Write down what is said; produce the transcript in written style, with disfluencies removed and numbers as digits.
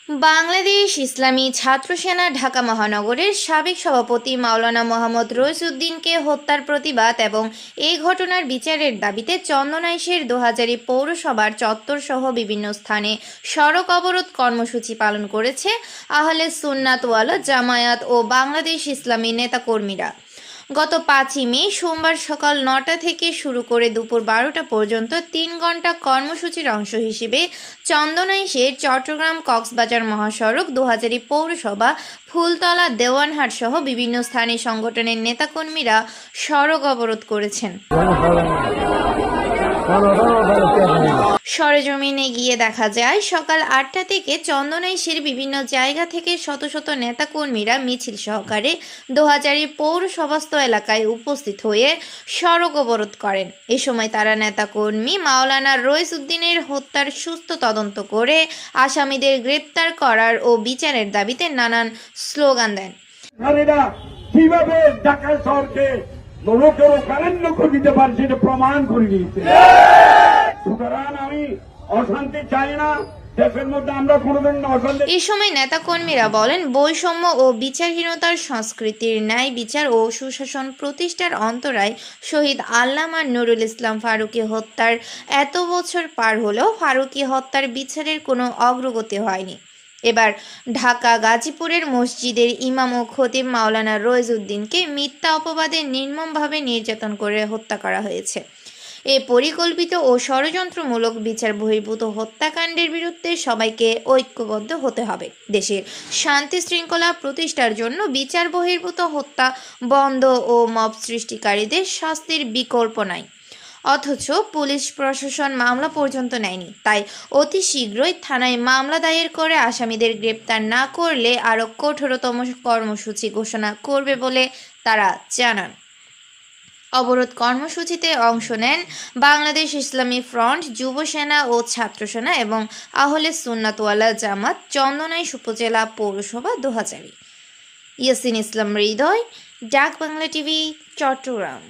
বাংলাদেশ ইসলামী ছাত্র সেনা ঢাকা মহানগরের সাবেক সভাপতি মাওলানা মোহাম্মদ রইসুদ্দিনকে হত্যার প্রতিবাদ এবং এই ঘটনার বিচারের দাবিতে চন্দনাইশের দোহাজারী পৌরসভার চত্বরসহ বিভিন্ন স্থানে সড়ক অবরোধ কর্মসূচি পালন করেছে আহলে সুন্নাত ওয়াল জামায়াত ও বাংলাদেশ ইসলামী নেতাকর্মীরা। গত 5ই মে সোমবার সকাল 9টা থেকে শুরু করে দুপুর 12টা পর্যন্ত 3 ঘন্টা কর্মসূচির অংশ হিসেবে চন্দনাইশের চট্টগ্রাম কক্সবাজার মহাসড়ক, দোহাজারী পৌরসভা, ফুলতলা, দেওয়ানহাট সহ বিভিন্ন স্থানে সংগঠনের নেতাকর্মীরা সড়ক অবরোধ করেছেন। সরেজমিনে গিয়ে দেখা যায় সকাল 8টা থেকে চন্দনাইশের বিভিন্ন জায়গা থেকে শত শত নেতাকর্মীরা মিছিল সহকারে দোহাজারী পৌরসভাস্থ এলাকায় উপস্থিত হয়ে সড়ক অবরোধ করেন। এ সময় তারা নেতাকর্মী মাওলানা রইসুদ্দিনের হত্যার সুষ্ঠু তদন্ত করে আসামিদের গ্রেপ্তার করার ও বিচারের দাবিতে নানান স্লোগান দেন। কিভাবে ঢাকা শহরকে লোকের কারেন্ট দিতে পারছে এটা প্রমাণ করে দিয়েছে। সুতরাং আমি অশান্তি চাই না, দেশের মধ্যে আমরা কোনোদিন অশান্তি। এই সময় নেতাকর্মীরা বলেন, বৈষম্য ও বিচারহীনতার সংস্কৃতির ন্যায় বিচার ও সুশাসন প্রতিষ্ঠার অন্তরায় শহীদ আল্লামা নুরুল ইসলাম ফারুকী হত্যার এত বছর পার হলেও ফারুকী হত্যার বিচারের কোনো অগ্রগতি হয়নি। এবার ঢাকা গাজীপুরের মসজিদের ইমাম ও খতিব মাওলানা রইসুদ্দিনকে মিথ্যা অপবাদে নির্মমভাবে নির্যাতন করে হত্যা করা হয়েছে। এই পরিকল্পিত ও ষড়যন্ত্রমূলক বিচার বহির্ভূত হত্যাকাণ্ডের বিরুদ্ধে সবাইকে ঐক্যবদ্ধ হতে হবে। দেশের শান্তি শৃঙ্খলা প্রতিষ্ঠার জন্য বিচার বহির্ভূত হত্যা বন্ধ ও মব সৃষ্টিকারীদের শাস্তির বিকল্প নাই। অথচ পুলিশ প্রশাসন মামলা পর্যন্ত নেয়নি। তাই অতি শীঘ্রই থানায় মামলা দায়ের করে আসামিদের গ্রেপ্তার না করলে আরও কঠোরতম কর্মসূচি ঘোষণা করবে বলে তারা জানান। অবরোধ কর্মসূচিতে অংশ নেন বাংলাদেশ ইসলামী ফ্রন্ট, যুব সেনা ও ছাত্র সেনা এবং আহলে সুন্নাত ওয়াল জামাত, চন্দনাইশ উপজেলা পৌরসভা, দোহাজারী। ইয়াসিন ইসলাম হৃদয়, ডাক বাংলা টিভি, চট্টগ্রাম।